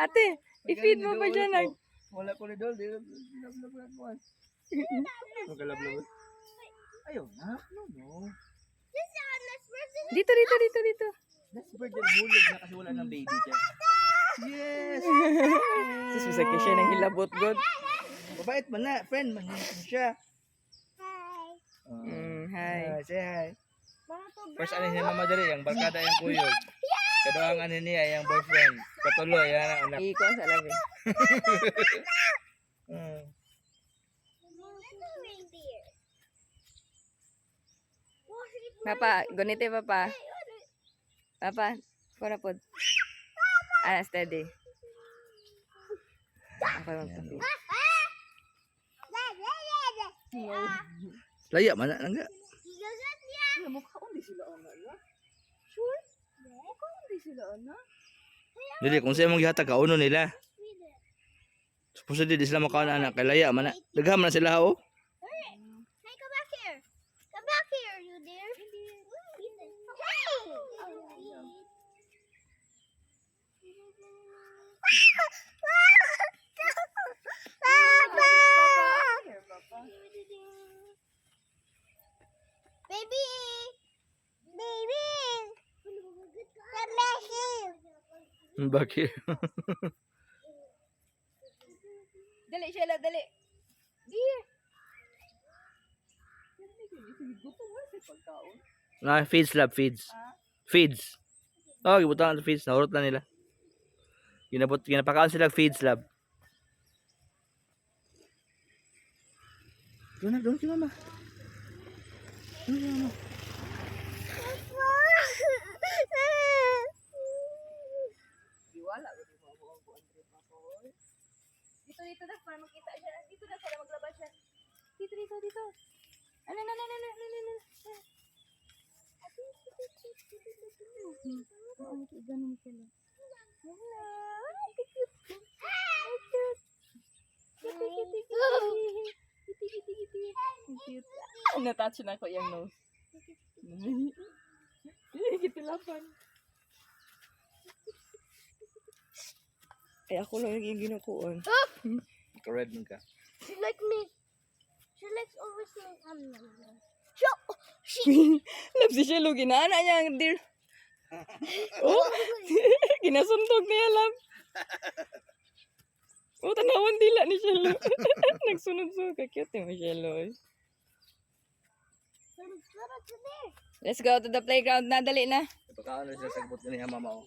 Ate, i-feed mo pa dyan. Wala ko ni Dol. Lablab ko. Magkalablab. Ayaw na. No. Dito. That's bird yung hulog na kasi wala ng baby dyan. Yes! Sus, masakit siya ng hilabot, God. Mabait man na. Friend man siya. Hi. Say hi. First ano niya mama dali, yung barkada yung kuyog. Kadawang ano niya, yung boyfriend. Katuloy, yan ang anak. Iko sa labi. Papa, gunite papa. Papa, kura pod. Steady. Ako magtabi. Laya man na nga. Dili, kung sa'yo mong gihatag, kauno nila. Supposed di sila makaon na anak, kay laya man na. Daghan man na sila, oh. Hey, come back here. Come back here, you dear. Baby. Baby. Come back here. Bakit? Dali, Sheila, dali. Dear. Na, feeds lab, feeds. Feeds. Oh, gibutan ang feeds, nahurot na nila. Ginapakaon sila feeds lab. Doon si mama. Doon si mama. Wala, dito na para makita siya. Dito na para maglabas siya. Dito. Ano. Na-touch na ko yung nose. Kitilapan. Ay, ako lang yung ginukuan. Ka-red man ka. She like me. She likes always me. Love si Shelo, ginaana niya ang dear. Oh, ginasuntog niya, love. Oh, tanawan dila ni Shelo. Nagsunod-sunod. Cute yung Shelo. Let's go to the playground na. Dali na. Pagkaon na siya sa gbot niya mama, oh.